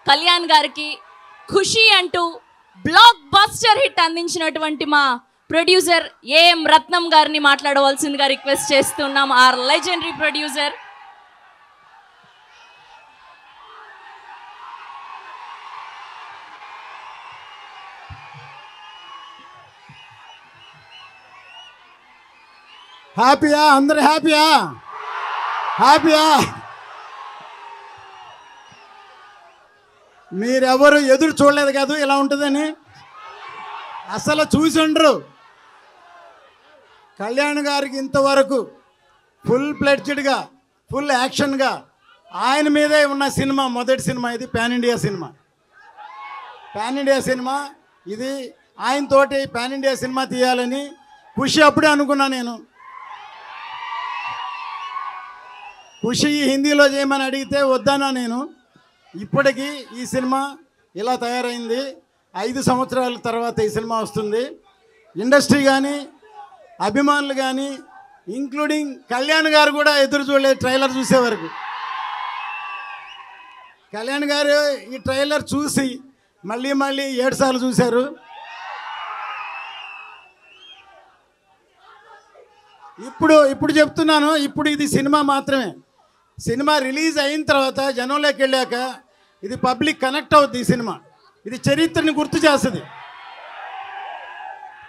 కళ్యాణ్ గారికి ఖుషి అంటూ block buster hit అందించినటువంటి మా ప్రొడ్యూసర్ ఏఎం రత్నం గారిని మాట్లాడవలసిందిగా రిక్వెస్ట్ చేస్తున్నాం. Our legendary producer. హ్యాపీయా? అందరు హ్యాపీయా? హ్యాపీయా? మీరెవరు ఎదురు చూడలేదు కాదు ఇలా ఉంటుందని. అసలు చూసి ఉండరు. కళ్యాణ్ గారికి ఇంతవరకు ఫుల్ ప్లెడ్జ్డ్గా ఫుల్ యాక్షన్గా ఆయన మీదే ఉన్న సినిమా మొదటి సినిమా ఇది. Pan India cinema. Pan India cinema ఇది. ఆయనతోటి పాన్ ఇండియా సినిమా తీయాలని ఖుషి అప్పుడే అనుకున్నా నేను. ఖుషి హిందీలో చేయమని అడిగితే వద్దన్నా నేను. ఇప్పటికీ ఈ సినిమా ఇలా తయారైంది. 5 సంవత్సరాల తర్వాత ఈ సినిమా వస్తుంది. ఇండస్ట్రీ కానీ అభిమానులు కానీ ఇంక్లూడింగ్ కళ్యాణ్ గారు కూడా ఎదురు చూడలేదు ట్రైలర్ చూసే వరకు. కళ్యాణ్ గారు ఈ ట్రైలర్ చూసి మళ్ళీ 7 సార్లు చూశారు. ఇప్పుడు చెప్తున్నాను, ఇప్పుడు ఇది సినిమా మాత్రమే. సినిమా రిలీజ్ అయిన తర్వాత జనంలోకి వెళ్ళాక ఇది పబ్లిక్ కనెక్ట్ అవుద్ది. ఈ సినిమా ఇది చరిత్రని గుర్తు చేస్తుంది.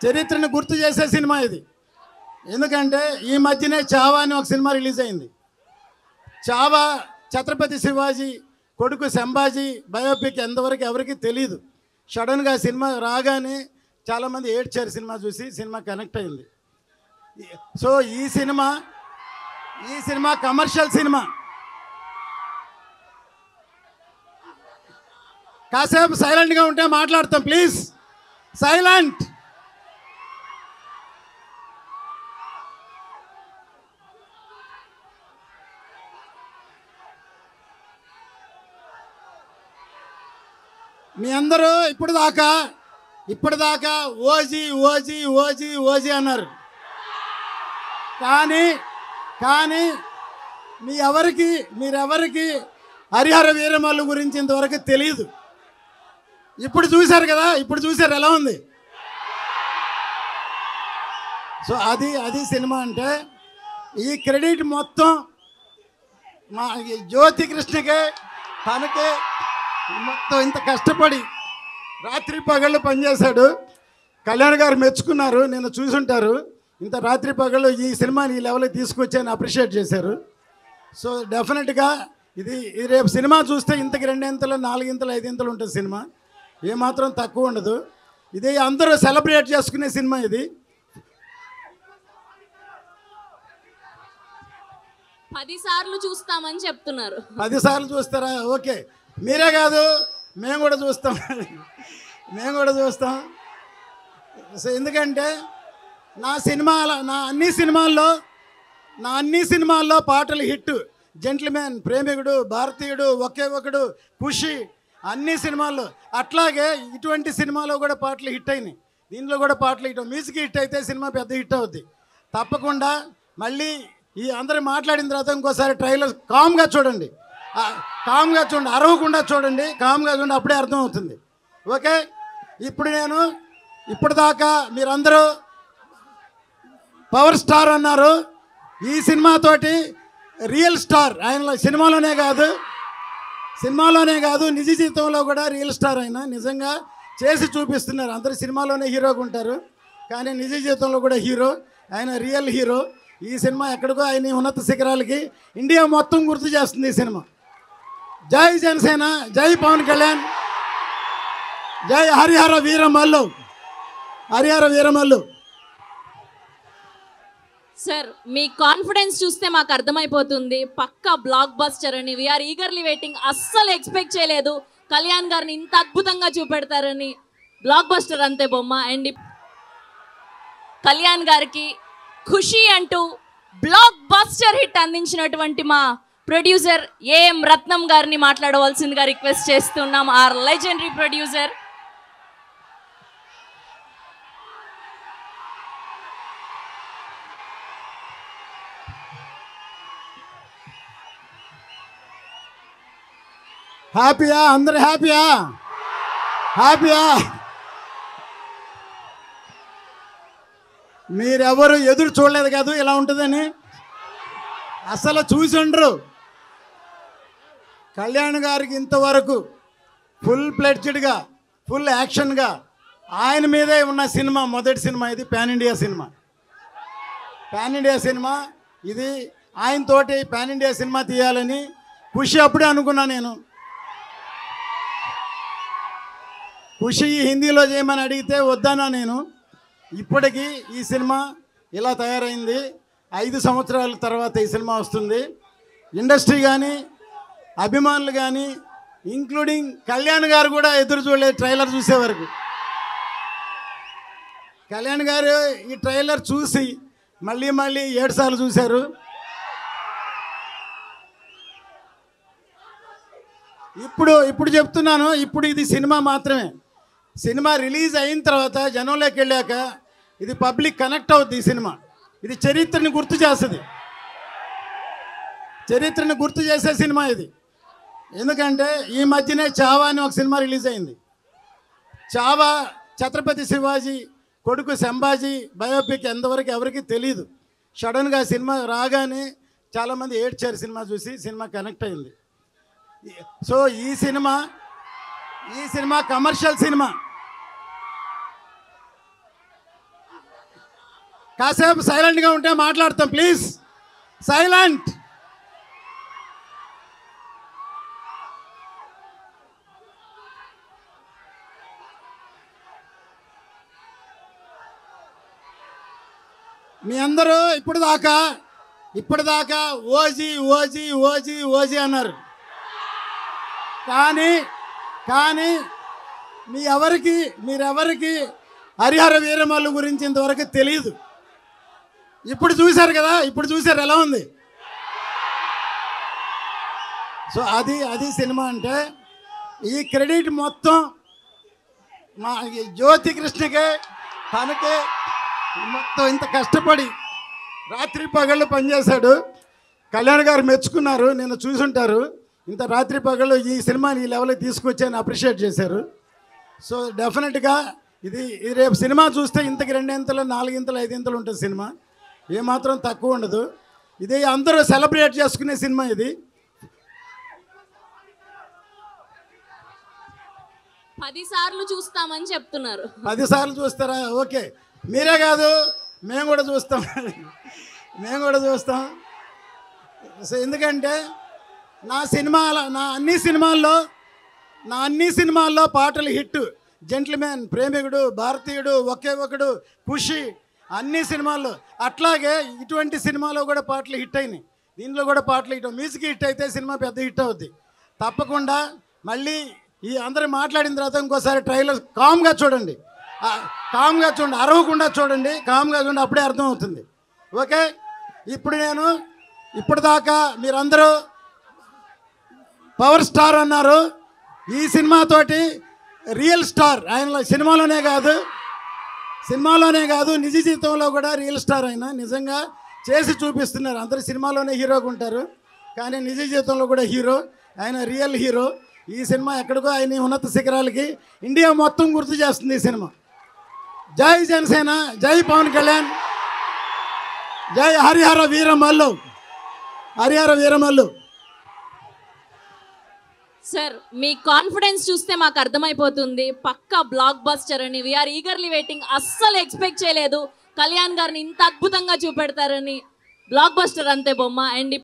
చరిత్రని గుర్తు చేసే సినిమా ఇది. ఎందుకంటే ఈ మధ్యనే చావా అని ఒక సినిమా రిలీజ్ అయింది. చావా ఛత్రపతి శివాజీ కొడుకు సంభాజీ బయోపిక్ ఎంతవరకు ఎవరికి తెలియదు. సడన్గా సినిమా రాగానే చాలామంది ఏడ్చారు సినిమా చూసి. సినిమా కనెక్ట్ అయింది. సో ఈ సినిమా కమర్షియల్ సినిమా. కాసేపు సైలెంట్గా ఉంటే మాట్లాడతాం ప్లీజ్. సైలెంట్. మీ అందరూ ఇప్పటిదాకా ఓజీ ఓజీ ఓజీ ఓజీ అన్నారు. కానీ మీరెవరికి హరిహర వీరమల్లు గురించి ఇంతవరకు తెలియదు. ఇప్పుడు చూశారు కదా. ఇప్పుడు చూశారు ఎలా ఉంది. సో అది సినిమా అంటే. ఈ క్రెడిట్ మొత్తం మా జ్యోతి కృష్ణకే, తనకే. మొత్తం ఇంత కష్టపడి రాత్రి పగళ్ళు పనిచేశాడు. కళ్యాణ్ గారు మెచ్చుకున్నారు, నిన్న చూసుంటారు. ఇంత రాత్రి పగళ్ళు ఈ సినిమాని ఈ లెవెల్కి తీసుకొచ్చాయని అప్రిషియేట్ చేశారు. సో డెఫినెట్గా ఇది రేపు సినిమా చూస్తే ఇంతకి 2 ఇంతలు 4 ఇంతలు 5 ఇంతలు ఉంటుంది సినిమా. ఏమాత్రం తక్కువ ఉండదు. ఇది అందరూ సెలబ్రేట్ చేసుకునే సినిమా ఇది. 10 సార్లు చూస్తామని చెప్తున్నారు. 10 సార్లు చూస్తారా? ఓకే, మీరే కాదు మేము కూడా చూస్తాం. సో ఎందుకంటే నా అన్ని సినిమాల్లో పాటలు హిట్. జెంట్ల్మెన్, ప్రేమికుడు, భారతీయుడు, ఒకే ఒకడు, ఖుషి, అన్ని సినిమాల్లో. అట్లాగే ఇటువంటి సినిమాలో కూడా పాటలు హిట్ అయినాయి. దీనిలో కూడా పాటలు హిట్. మ్యూజిక్ హిట్ అయితే సినిమా పెద్ద హిట్ అవుద్ది తప్పకుండా. మళ్ళీ ఈ అందరూ మాట్లాడిన తర్వాత ఇంకోసారి ట్రైలర్ కామ్గా చూడండి. అరవకుండా చూడండి. కామ్గా చూడండి, అప్పుడే అర్థమవుతుంది. ఓకే. ఇప్పటిదాకా మీరందరూ పవర్ స్టార్ అన్నారు. ఈ సినిమాతోటి రియల్ స్టార్. ఆయన సినిమాలోనే కాదు నిజ జీవితంలో కూడా రియల్ స్టార్. ఆయన నిజంగా చేసి చూపిస్తున్నారు. అందరూ సినిమాలోనే హీరోగా ఉంటారు, కానీ నిజ జీవితంలో కూడా హీరో. ఆయన రియల్ హీరో. ఈ సినిమా ఎక్కడికో ఆయన ఉన్నత శిఖరాలకి ఇండియా మొత్తం గుర్తు చేస్తుంది ఈ సినిమా. జై జనసేన, జై పవన్ కళ్యాణ్, జై హరిహర వీరమల్లు. సార్, మీ కాన్ఫిడెన్స్ చూస్తే మాకు అర్థమైపోతుంది పక్కా బ్లాక్ బస్టర్ అని. We are eagerly waiting. అస్సలు ఎక్స్పెక్ట్ చేయలేదు కళ్యాణ్ గారిని ఇంత అద్భుతంగా చూపెడతారని. బ్లాక్ బస్టర్ అంతే బొమ్మ. అండ్ కళ్యాణ్ గారికి ఖుషి అంటూ బ్లాక్ బస్టర్ హిట్ అందించినటువంటి మా ప్రొడ్యూసర్ ఏఎం రత్నం గారిని మాట్లాడవలసిందిగా రిక్వెస్ట్ చేస్తున్నాం. Our legendary producer. హ్యాపీయా? అందరు హ్యాపీయా? హ్యాపీయా? మీరెవరు ఎదురు చూడలేదు కాదు ఇలా ఉంటుందని, అసలు చూసి ఉండరు. కళ్యాణ్ గారికి ఇంతవరకు ఫుల్ ప్లెడ్జ్డ్గా, ఫుల్ యాక్షన్గా ఆయన మీదే ఉన్న సినిమా మొదటి సినిమా ఇది. Pan India cinema, pan India cinema ఇది. ఆయనతోటి పాన్ ఇండియా సినిమా తీయాలని ఖుషి అప్పుడే అనుకున్నా నేను. ఖుషి హిందీలో చేయమని అడిగితే వద్దన్నా నేను. ఇప్పటికీ ఈ సినిమా ఇలా తయారైంది. 5 సంవత్సరాల తర్వాత ఈ సినిమా వస్తుంది. ఇండస్ట్రీ కానీ, అభిమానులు కానీ, ఇంక్లూడింగ్ కళ్యాణ్ గారు కూడా ఎదురు చూడలేదు ట్రైలర్ చూసే వరకు. కళ్యాణ్ గారు ఈ ట్రైలర్ చూసి మళ్ళీ 7 సార్లు చూశారు. ఇప్పుడు చెప్తున్నాను, ఇప్పుడు ఇది సినిమా మాత్రమే. సినిమా రిలీజ్ అయిన తర్వాత జనంలోకి వెళ్ళాక ఇది పబ్లిక్ కనెక్ట్ అవుద్ది. ఈ సినిమా ఇది చరిత్రని గుర్తు చేస్తుంది, చరిత్రని గుర్తు చేసే సినిమా ఇది. ఎందుకంటే ఈ మధ్యనే చావా అని ఒక సినిమా రిలీజ్ అయింది. చావా ఛత్రపతి శివాజీ కొడుకు సంభాజీ బయోపిక్ ఎంతవరకు ఎవరికి తెలియదు. సడన్గా సినిమా రాగానే చాలామంది ఏడ్చారు సినిమా చూసి. సినిమా కనెక్ట్ అయింది. సో ఈ సినిమా కమర్షియల్ సినిమా. కాసేపు సైలెంట్గా ఉంటే మాట్లాడతాం ప్లీజ్. సైలెంట్. మీ అందరూ ఇప్పటిదాకా ఓజీ ఓజీ ఓజీ ఓజీ అన్నారు. కానీ మీరెవరికి హరిహర వీరమల్లు గురించి ఇంతవరకు తెలియదు. ఇప్పుడు చూశారు కదా, ఇప్పుడు చూశారు ఎలా ఉంది. సో అది సినిమా అంటే. ఈ క్రెడిట్ మొత్తం మా జ్యోతి కృష్ణకే, తనకే. మొత్తం ఇంత కష్టపడి రాత్రి పగళ్ళు పనిచేశాడు. కళ్యాణ్ గారు మెచ్చుకున్నారు, నిన్న చూసుంటారు. ఇంత రాత్రి పగళ్ళు ఈ సినిమాని ఈ లెవెల్కి తీసుకొచ్చి అప్రిషియేట్ చేశారు. సో డెఫినెట్గా ఇది రేపు సినిమా చూస్తే ఇంతకి 2 ఇంతలు 4 ఇంతలు 5 ఇంతలు ఉంటుంది సినిమా. ఏమాత్రం తక్కువ ఉండదు. ఇది అందరూ సెలబ్రేట్ చేసుకునే సినిమా ఇది. 10 సార్లు చూస్తామని చెప్తున్నారు. 10 సార్లు చూస్తారా? ఓకే, మీరే కాదు మేము కూడా చూస్తాం. సో ఎందుకంటే నా అన్ని సినిమాల్లో పాటలు హిట్. జెంట్ల్మెన్, ప్రేమికుడు, భారతీయుడు, ఒకే ఒకడు, ఖుషి, అన్ని సినిమాల్లో. అట్లాగే ఇటువంటి సినిమాలో కూడా పాటలు హిట్ అయినాయి. దీనిలో కూడా పాటలు హిట్. మ్యూజిక్ హిట్ అయితే సినిమా పెద్ద హిట్ అవుద్ది తప్పకుండా. మళ్ళీ ఈ అందరూ మాట్లాడిన తర్వాత ఇంకోసారి ట్రైలర్ కామ్గా చూడండి, అరవకుండా చూడండి, కామ్గా చూడండి, అప్పుడే అర్థమవుతుంది. ఓకే, ఇప్పటిదాకా మీరందరూ పవర్ స్టార్ అన్నారు. ఈ సినిమాతోటి రియల్ స్టార్ ఆయన సినిమాలోనే కాదు నిజ జీవితంలో కూడా రియల్ స్టార్ ఆయన నిజంగా చేసి చూపిస్తున్నారు. అందరు సినిమాలోనే హీరోగా ఉంటారు, కానీ నిజ జీవితంలో కూడా హీరో. ఆయన రియల్ హీరో. ఈ సినిమా ఎక్కడికో ఆయన ఉన్నత శిఖరాలకి ఇండియా మొత్తం గుర్తు చేస్తుంది ఈ సినిమా. జై జనసేన, జై పవన్ కళ్యాణ్, జై హరిహర వీరమల్లు. సార్, మీ కాన్ఫిడెన్స్ చూస్తే మాకు అర్థమైపోతుంది పక్కా బ్లాక్ బస్టర్ అని. We are eagerly waiting. అస్సలు ఎక్స్పెక్ట్ చేయలేదు కళ్యాణ్ గారిని ఇంత అద్భుతంగా చూపెడతారని. బ్లాక్ బస్టర్ అంతే బొమ్మ. అండ్